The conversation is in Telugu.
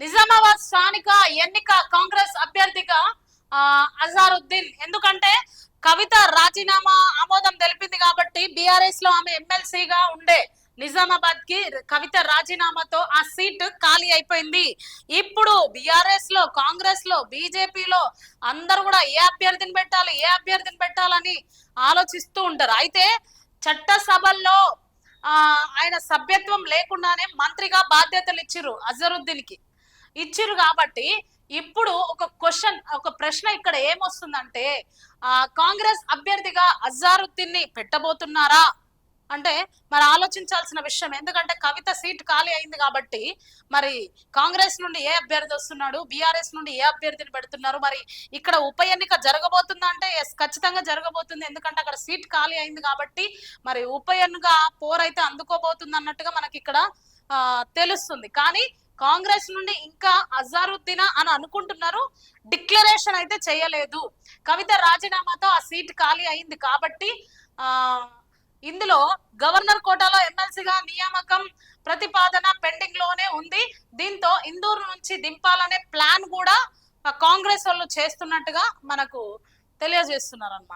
నిజామాబాద్ స్థానిక ఎన్నిక కాంగ్రెస్ అభ్యర్థిగా అజారుద్దీన్, ఎందుకంటే కవిత రాజీనామా ఆమోదం తెలిపింది కాబట్టి బీఆర్ఎస్ లో ఆమె ఎమ్మెల్సీగా ఉండే నిజామాబాద్ కి కవిత రాజీనామాతో ఆ సీట్ ఖాళీ అయిపోయింది. ఇప్పుడు బీఆర్ఎస్ లో, కాంగ్రెస్ లో, బీజేపీలో అందరూ కూడా ఏ అభ్యర్థిని పెట్టాలని ఆలోచిస్తూ ఉంటారు. అయితే చట్టసభల్లో ఆయన సభ్యత్వం లేకుండానే మంత్రిగా బాధ్యతలు అజరుద్దీన్ కి ఇచ్చిరు కాబట్టి ఇప్పుడు ఒక ప్రశ్న ఇక్కడ ఏమొస్తుందంటే కాంగ్రెస్ అభ్యర్థిగా అజారుద్దీన్ ని పెట్టబోతున్నారా అంటే మరి ఆలోచించాల్సిన విషయం. ఎందుకంటే కవిత సీట్ ఖాళీ అయింది కాబట్టి మరి కాంగ్రెస్ నుండి ఏ అభ్యర్థి వస్తున్నాడు, బీఆర్ఎస్ నుండి ఏ అభ్యర్థిని పెడుతున్నారు, మరి ఇక్కడ ఉప ఎన్నిక జరగబోతుందా అంటే ఖచ్చితంగా జరగబోతుంది. ఎందుకంటే అక్కడ సీట్ ఖాళీ అయింది కాబట్టి మరి ఉప ఎన్నిక పోరైతే అందుకోబోతుంది అన్నట్టుగా మనకి ఇక్కడ తెలుస్తుంది. కానీ కాంగ్రెస్ నుండి ఇంకా అజారుద్దీన్ అని అనుకుంటున్నారు, డిక్లరేషన్ అయితే చేయలేదు. కవిత రాజీనామాతో ఆ సీట్ ఖాళీ అయింది కాబట్టి ఇందులో గవర్నర్ కోటాలో ఎమ్మెల్సీగా నియామకం ప్రతిపాదన పెండింగ్ లోనే ఉంది. దీంతో ఇందూరు నుంచి దింపాలనే ప్లాన్ కూడా కాంగ్రెస్ వాళ్ళు చేస్తున్నట్టుగా మనకు తెలియజేస్తున్నారు అన్నమాట.